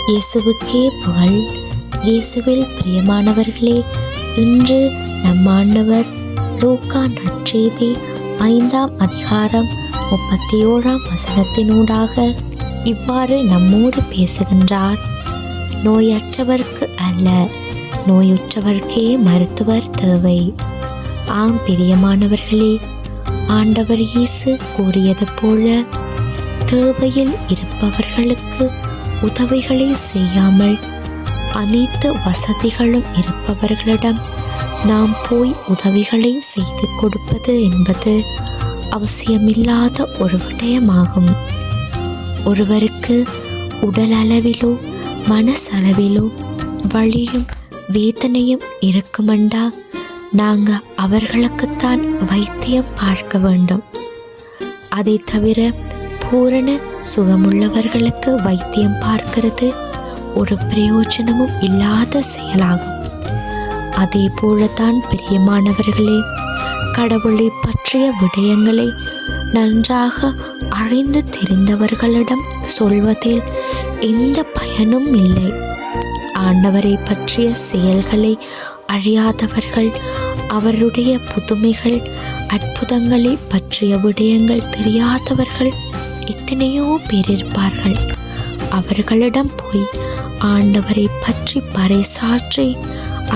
இயேசுவுக்கே புகழ். இயேசுவில் பிரியமானவர்களே, இன்று நம் ஆண்டவர் லூக்கா நற்செய்தி 5ஆம் அதிகாரம் 31ஆம் வசனத்தினூடாக இவ்வாறு நம்மோடு பேசுகின்றார். நோயற்றவர்க்கு அல்ல, நோயுற்றவர்க்கே மருத்துவர் தேவை. ஆம் பிரியமானவர்களே, ஆண்டவர் இயேசு கூறியது போல தேவையில் இருப்பவர்களுக்கு உதவிகளை செய்யாமல் அனைத்து வசதிகளும் இருப்பவர்களிடம் நாம் போய் உதவிகளை செய்து கொடுப்பது என்பது அவசியமில்லாத ஒரு விடயமாகும். ஒருவருக்கு உடல் அளவிலோ மனசளவிலோ வலியும் வேதனையும் இருக்குமெண்டா நாங்கள் அவர்களுக்குத்தான் வைத்தியம் பார்க்க வேண்டும். அதை தவிர பூரண சுகமுள்ளவர்களுக்கு வைத்தியம் பார்க்கிறது ஒரு பிரயோஜனமும் இல்லாத செயலாகும். அதே போலத்தான் பிரியமானவர்களே, கடவுளை பற்றிய விடயங்களை நன்றாக அறிந்து தெரிந்தவர்களிடம் சொல்வதில் எந்த பயனும் இல்லை. ஆண்டவரை பற்றிய செயல்களை அறியாதவர்கள், அவருடைய புதுமைகள் அற்புதங்களை பற்றிய விடயங்கள் தெரியாதவர்கள் எத்தனையோ பேர் இருப்பார்கள். அவர்களிடம் போய் ஆண்டவரை பற்றி பறைசாற்றி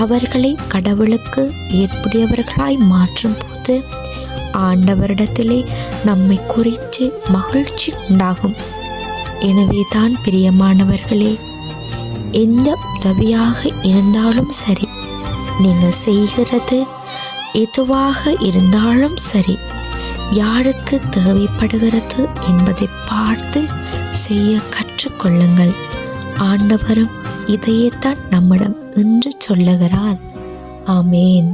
அவர்களை கடவுளுக்கு ஏற்புடையவர்களாய் மாற்றும் போது ஆண்டவரிடத்திலே நம்மை குறித்து மகிழ்ச்சி உண்டாகும். எனவே தான் பிரியமானவர்களே, எந்த உதவியாக இருந்தாலும் சரி, நீங்கள் செய்கிறது எதுவாக இருந்தாலும் சரி, யாருக்கு தேவைப்படுகிறது என்பதை பார்த்து செய்ய கற்றுக்கொள்ளுங்கள். ஆண்டவரும் இதையேத்தான் நம்மிடம் இன்று சொல்லுகிறார். ஆமேன்.